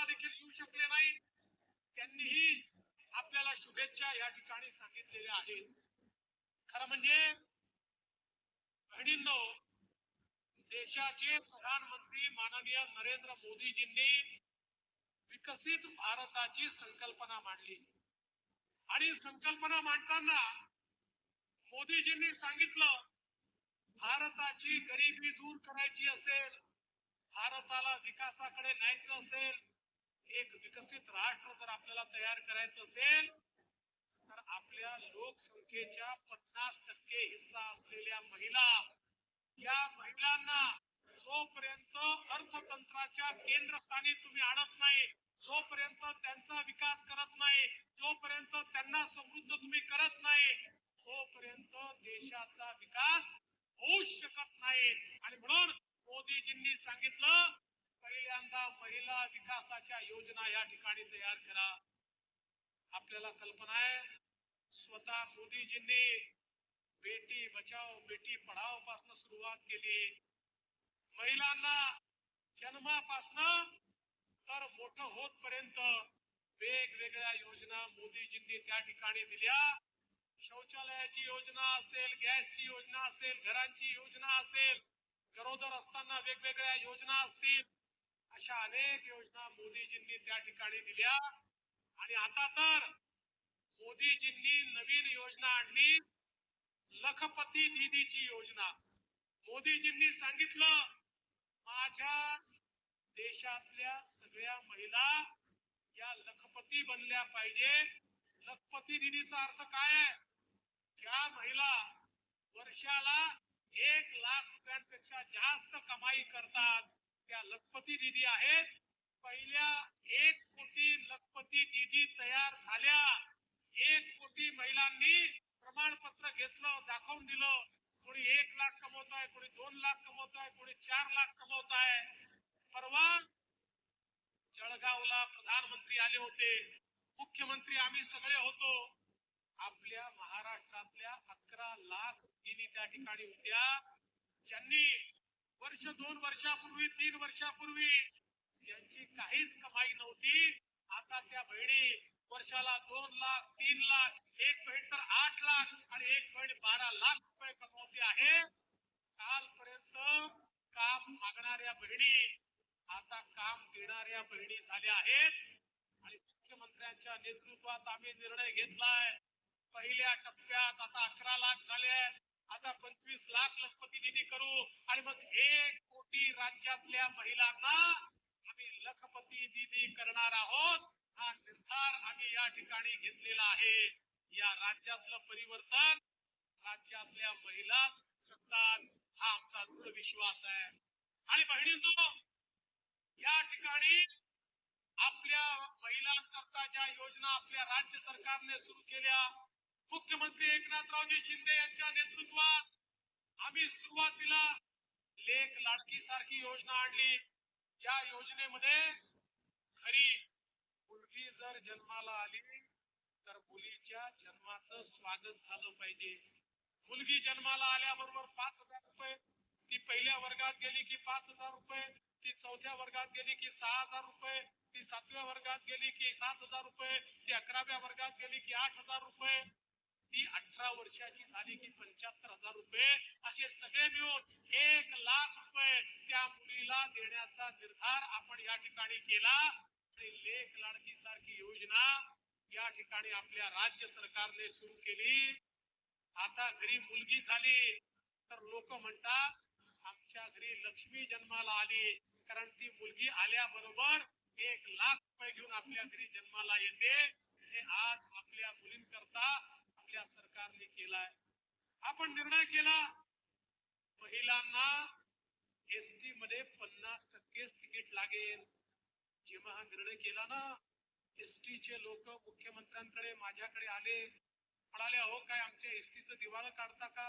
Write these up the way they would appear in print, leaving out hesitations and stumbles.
देखील येऊ शकले नाही, त्यांनीही आपल्याला शुभेच्छा या ठिकाणी सांगितलेल्या आहेत. खरं म्हणजे बहिणींनो, देशाचे प्रधानमंत्री माननीय नरेंद्र मोदीजींनी विकसित भारताची संकल्पना मांडली आणि संकल्पना मांडताना मोदीजींनी सांगितलं, भारताची गरिबी दूर करायची असेल, भारताला विकासाकडे न्यायचं असेल, एक विकसित राष्ट्र जर आपल्याला तयार करायचं असेल, तर आपल्या लोकसंख्येच्या 50% हिस्सा असलेल्या महिला, या महिलांना जोपर्यंत अर्थतंत्राच्या केंद्रस्थानी तुम्ही आणत नाही, जोपर्यंत त्यांचा विकास करत नाही, जोपर्यंत त्यांना समृद्ध तुम्ही करत नाही, तोपर्यंत देशाचा विकास होऊ शकत नाही. आणि म्हणून मोदीजींनी सांगितलं, पहिल्यांदा महिला विकासाच्या योजना या ठिकाणी तयार करा. आपल्याला कल्पना आहे, स्वतः मोदीजींनी बेटी बचाओ बेटी पढाओ पासून सुरुवात केली. महिलांना जन्मापासून तर मोठं होतपर्यंत वेगवेगळ्या योजना मोदीजींनी त्या ठिकाणी दिल्या. शौचालयाची योजना असेल, गॅसची योजना असेल, घरांची योजना असेल, गरोदर असताना वेगवेगळ्या योजना असतील, अशा अनेक योजना मोदीजींनी त्या ठिकाणी दिल्या. आणि आता तर मोदीजींनी नवीन योजना आणली, लखपती दीदीची योजना. मोदीजींनी सांगितलं, माझ्या देशातल्या सगळ्या महिला या लखपती बनल्या पाहिजे. लखपती दीदीचा अर्थ काय आहे? ज्या महिला वर्षाला 1,00,000 रुपयांपेक्षा जास्त कमाई करतात, त्या लखपती दीदी आहेत. पहिल्या 1 कोटी लखपती दीदी तयार झाल्या. 1 कोटी महिलांनी प्रमाणपत्र घेतलं, दाखवून दिलं. कोणी 1,00,000 कमवत आहे, कोणी 2,00,000 कमवत आहे, कोणी 4,00,000 कमवत आहे. परवा जळगावला प्रधानमंत्री आले होते, मुख्यमंत्री आम्ही सगळे होतो. आपल्या महाराष्ट्रातल्या 11,00,000 भगिनी त्या ठिकाणी होत्या, ज्यांनी वर्ष 2 वर्षापूर्वी 3 वर्षापूर्वी ज्यांची काहीच कमाई नव्हती, आता त्या बहिणी वर्षाला 2,00,000 3,00,000, एक बहीण तर 8,00,000 आणि एक बहीण 12,00,000 रुपये कमवते आहे. कालपर्यंत काम मागणाऱ्या बहिणी आता काम देणाऱ्या बहिणी झाल्या आहेत. आणि मुख्यमंत्र्यांच्या नेतृत्वात आम्ही निर्णय घेतलाय, पहिल्या टप्प्यात आता 11,00,000 झाले, आता 25,00,000 लखपती दीदी करू आणि मग 1 कोटी राज्यातल्या महिलांना आम्ही लखपती दीदी करणार आहोत. हा निर्धार आम्ही या ठिकाणी घेतलेला आहे. या राज्यातलं परिवर्तन राज्यातल्या महिलाच शकतात, हा आमचा दृढ विश्वास आहे. आणि बहिणींनो, या ठिकाणी आपल्या महिलांकरता ज्या योजना आपल्या राज्य सरकारने सुरू केल्या, मुख्यमंत्री एकनाथरावजी शिंदे यांच्या नेतृत्वात आम्ही सुरुवातीला लेक लाडकी सारखी योजना आणली, ज्या योजनेमध्ये खरी मुलगी जर जन्माला आली तर मुलीच्या जन्माचं स्वागत झालं पाहिजे. मुलगी जन्माला आल्याबरोबर 5,000 रुपये, ती पहिल्या वर्गात गेली की 5,000 रुपये, ती चौथ्या वर्गात गेली की 6,000 रुपये, ती 7व्या वर्गात गेली की 7,000 रुपये, ती 11व्या वर्गात गेली की 8,000 रुपये, ती 18 वर्षाची झाली की 75,000 रुपये, असे सगळे मिळून 1,00,000 रुपये त्या मुलीला देण्याचा निर्धार आपण या ठिकाणी केला. आणि लेक लाडकी सारखी योजना या ठिकाणी आपल्या राज्य सरकारने सुरू केली. आता घरी मुलगी झाली तर लोक म्हणतात, आमच्या घरी लक्ष्मी जन्माला आली, कारण ती मुलगी आल्याबरोबर 1,00,000 रुपये घेऊन आपल्या घरी जन्माला येते. हे आज आपल्या मुलींकरता आपल्या सरकारने केलाय. आपण निर्णय केला, महिलांना एसटी मध्ये 50% तिकीट लागेल. जेव्हा हा निर्णय केला ना, एसटीचे लोक मुख्यमंत्र्यांकडे माझ्याकडे आले, म्हणाले, अहो काय आमच्या एसटीचं दिवाळं काढता का?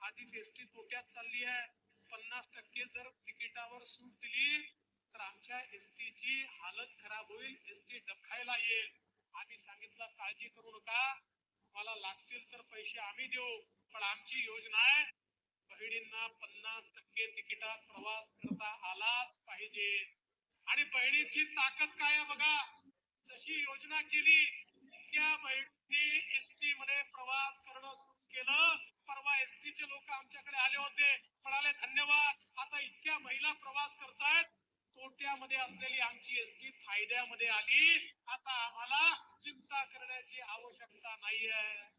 आधीच एसटी तोट्यात चालली आहे, 50% जर तिकिटावर सूट दिली तर आमच्या एसटीची हालत खराब होईल, एसटी डबखायला येईल. आम्ही सांगितलं, काळजी करू नका, मला लागतील तर पैसे आम्ही देऊ, पण आमची योजना आहे, बहिणींना 50% तिकिटात प्रवास करता आलाच पाहिजे. आणि बहिणीची ताकद काय आहे बघा. जशी योजना केली त्या बहिणी एसटी मध्ये प्रवास करणं सुरू केलं. परवा एसटी चे लोक आमच्याकडे आले होते, म्हणाले धन्यवाद, आता इतक्या महिला प्रवास करतायत. तोट्यामध्ये असलेली आमची एसटी फायद्यामध्ये आली. आता आम्हाला चिंता करण्याची आवश्यकता नाहीये.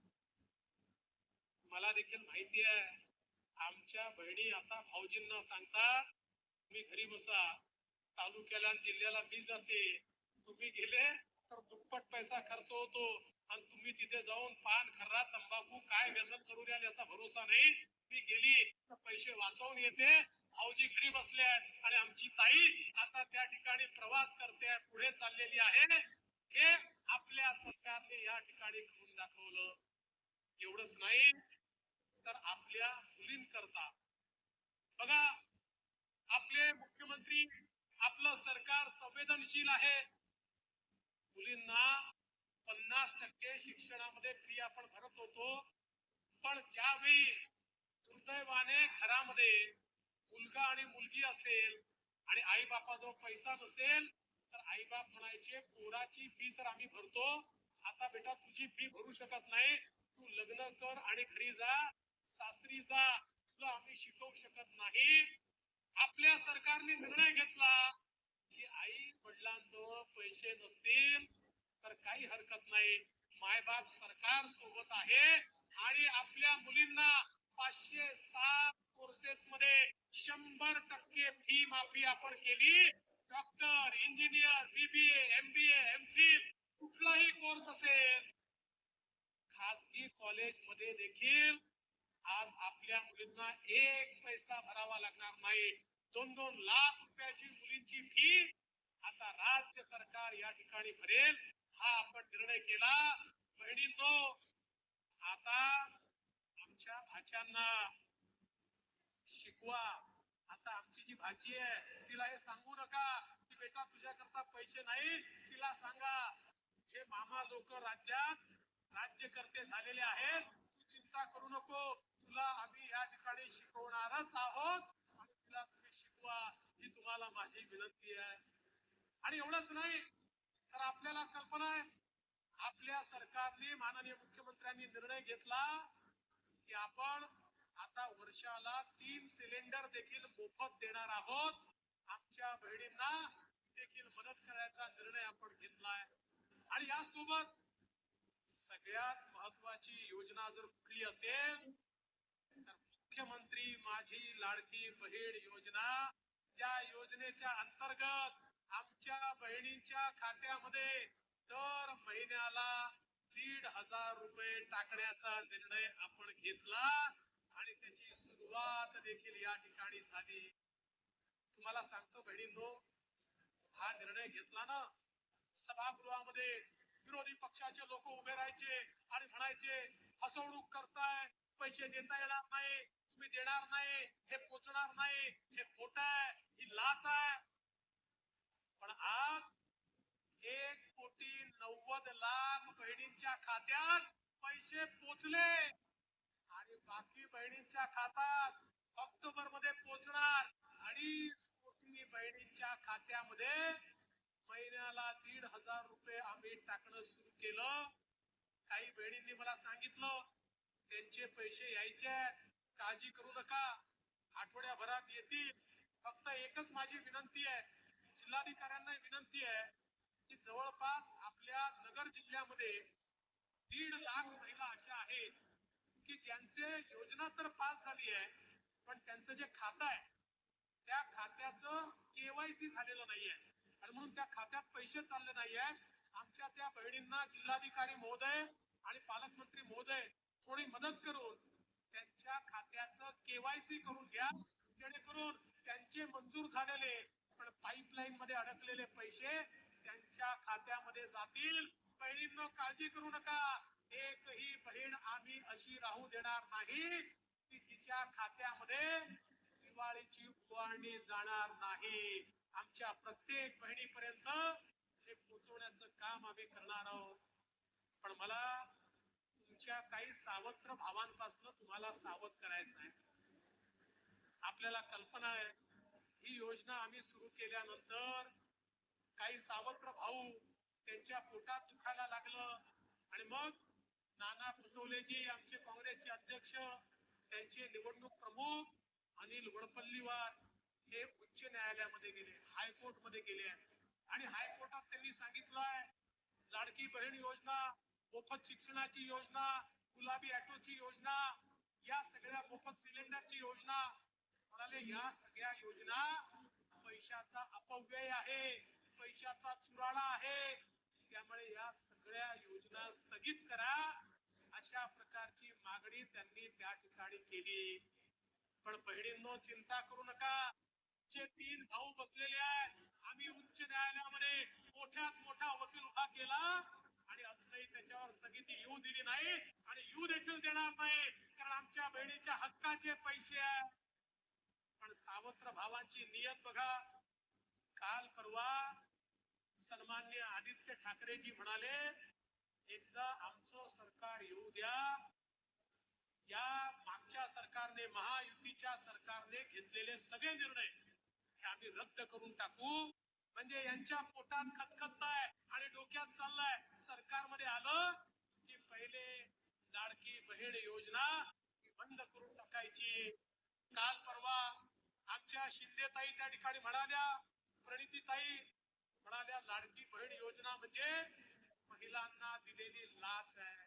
मला देखील माहिती आहे, आमच्या बहिणी आता भाऊजींना सांगतात, तुम्ही घरी बसा, तालुक्याला जिल्ह्याला मी जाते, तुम्ही गेले तर दुप्पट पैसा खर्च होतो आणि तुम्ही तिथे जाऊन पान खर्रा तंबाखू काय व्यसन करू द्याल याचा भरोसा नाही. मी गेली तर पैसे वाचवून येते. भाऊजी घरी बसले आहेत आणि आमची ताई आता त्या ठिकाणी प्रवास करते, पुढे चाललेली आहे. हे आपल्या सरकारने या ठिकाणी करून दाखवलं. एवढंच नाही तर आपल्या मुलींकरता बघा, आपले मुख्यमंत्री, आपलं सरकार संवेदनशील आहे. मुलींना 50% शिक्षणामध्ये फी आपण भरत होतो. पण ज्यावेळी दुर्दैवाने घरामध्ये मुलगा आणि मुलगी असेल आणि आई बापाजवळ पैसा नसेल तर आई बाप म्हणायचे, पोराची फी तर आम्ही भरतो, आता बेटा तुझी फी भरू शकत नाही, तू लग्न कर आणि घरी जा, सासरी जा, तुला आम्ही शिकवू शकत नाही. आपल्या सरकारने निर्णय घेतला की आई वडिलांजवळ पैसे नसतील तर काही हरकत नाही, मायबाप सरकार सोबत आहे आणि आपल्या मुलींना 507 कोर्सेस मध्ये 100% फी माफी आपण केली. Doctor, engineer, BBA, MBA, MPhil कुठलाही कोर्स असेल, खासगी कॉलेज मध्ये देखील आज आपल्या मुलींना एक पैसा भरावा लागणार नाही. 2-2 लाख रुपयाची मुलींची फी आता राज्य सरकार या ठिकाणी भरेल, हा आपण निर्णय केला. बहिणींनो, आता आमच्या भाच्यांना शिकवा. आता आमची जी भाची आहे तिला हे सांगू नका की बेटा तुझ्याकरता पैसे नाही. तिला सांगा, जे मामा लोक राज्यात राज्यकर्ते झालेले आहेत, तू चिंता करू नको, तुला आम्ही या ठिकाणी शिकवणारच आहोत आणि तिला तुम्ही शिकवा, ही तुम्हाला माझी विनंती आहे. आणि एवढंच नाही तर आपल्याला कल्पना आहे, आपल्या सरकारने माननीय मुख्यमंत्र्यांनी निर्णय घेतला की आपण आता वर्षाला 3 सिलेंडर देखील मोफत देणार आहोत. आमच्या बहिणींना देखील मदत करायचा निर्णय आपण घेतलाय. आणि यासोबत सगळ्यात महत्वाची योजना जर कुठली असेल तर मुख्यमंत्री माझी लाडकी बहीण योजना, ज्या योजनेच्या अंतर्गत आमच्या बहिणींच्या खात्यामध्ये दर महिन्याला 1,500 रुपये टाकण्याचा निर्णय आपण घेतला आणि त्याची सुरुवात देखील या ठिकाणी झाली. तुम्हाला सांगतो बहिणींनो, हा निर्णय घेतला ना, सभागृहामध्ये विरोधी पक्षाचे लोक उभे राहायचे आणि म्हणायचे, फसवणूक करताय, पैसे देता येणार नाही, तुम्ही देणार नाही, हे पोचणार नाही, हे खोट आहे, ही लाच आहे. पण आज 1,90,00,000 बहिणींच्या खात्यात पैसे पोचले आणि बाकी बहिणींच्या खात्यात ऑक्टोबर मध्ये पोचणार 2.5 कोटी बहिणींच्या खात्यामध्ये महिन्याला 1,500 रुपये आम्ही टाकणं सुरू केलं. काही बहिणींनी मला सांगितलं त्यांचे पैसे यायचे, काळजी करू नका, आठवड्याभरात येतील. फक्त एकच माझी विनंती आहे, जिल्हाधिकाऱ्यांना विनंती आहे की जवळपास आपल्या नगर जिल्ह्यामध्ये 1.5 लाख महिला अशा आहेत की ज्यांचे योजना तर पास झाली आहे, पण त्यांचं जे खातं आहे त्या खात्याचं केवायसी झालेलं नाहीये आणि म्हणून त्या खात्यात पैसे चालले नाहीये. आमच्या त्या बहिणींना जिल्हाधिकारी महोदय आणि पालकमंत्री महोदय थोडी मदत करून त्यांच्या खात्याचं केवायसी करून घ्या, जेणेकरून त्यांचे मंजूर झालेले पण पाईपलाईन मध्ये अडकलेले पैसे त्यांच्या खात्यामध्ये जातील. बहिणींनो, काळजी करू नका, एकही बहीण आम्ही अशी राहू देणार नाही की तिच्या खात्यामध्ये दिवाळीची उभारणी जाणार नाही. आमच्या प्रत्येक बहिणीपर्यंत हे पोहोचवण्याचं काम आम्ही करणार आहोत. पण मला तुमच्या काही सावत्र भावांपासून तुम्हाला सावध करायचं आहे. आपल्याला कल्पना आहे, ही योजना आम्ही सुरू केल्यानंतर काही सावत्र भाऊ त्यांच्या पोटात दुखायला लागलं आणि मग नाना पटोलेजी आमचे काँग्रेसचे अध्यक्ष त्यांचे निवडणूक प्रमुख अनिल वडपल्लीवार हे उच्च न्यायालयामध्ये गेले, हायकोर्ट मध्ये गेले आणि हायकोर्टात त्यांनी सांगितलंय लाडकी बहीण योजना, मोफत शिक्षणाची योजना, गुलाबी ऑटोची योजना, या सगळ्या मोफत सिलेंडरची योजना, म्हणाले या सगळ्या योजना पैशाचा अपव्यय आहे, पैशाचा चुराडा आहे, त्यामुळे या सगळ्या योजना स्थगित करा, अशा प्रकारची मागणी त्यांनी त्या ठिकाणी केली. पण बहिणींनो चिंता करू नका, चे 3 भाऊ बसलेले आहेत, आम्ही उच्च न्यायालयामध्ये मोठ्यात मोठा वकील उभा केला आणि अजूनही त्याच्यावर स्थगिती येऊ दिली नाही आणि येऊ देखील देणार नाही, कारण आमच्या बहिणीच्या हक्काचे पैसे आहेत. पण सावत्र भावांची नियत बघा, काल परवा सन्माननीय आदित्य ठाकरेजी म्हणाले एकदा आमचं सरकार येऊ द्या, या मागच्या सरकारने महायुतीच्या सरकारने घेतलेले सगळे निर्णय हे आम्ही रद्द करून टाकू, म्हणजे यांच्या पोटात खतखतताय आणि डोक्यात चाललंय सरकारमध्ये आलं की पहिले लाडकी बहीण योजना बंद करून टाकायची. काल परवा आमच्या शिंदेताई त्या ठिकाणी म्हणाल्या, प्रणितीताई म्हणाल्या लाडकी बहीण योजना म्हणजे महिलांना दिलेली लाच आहे,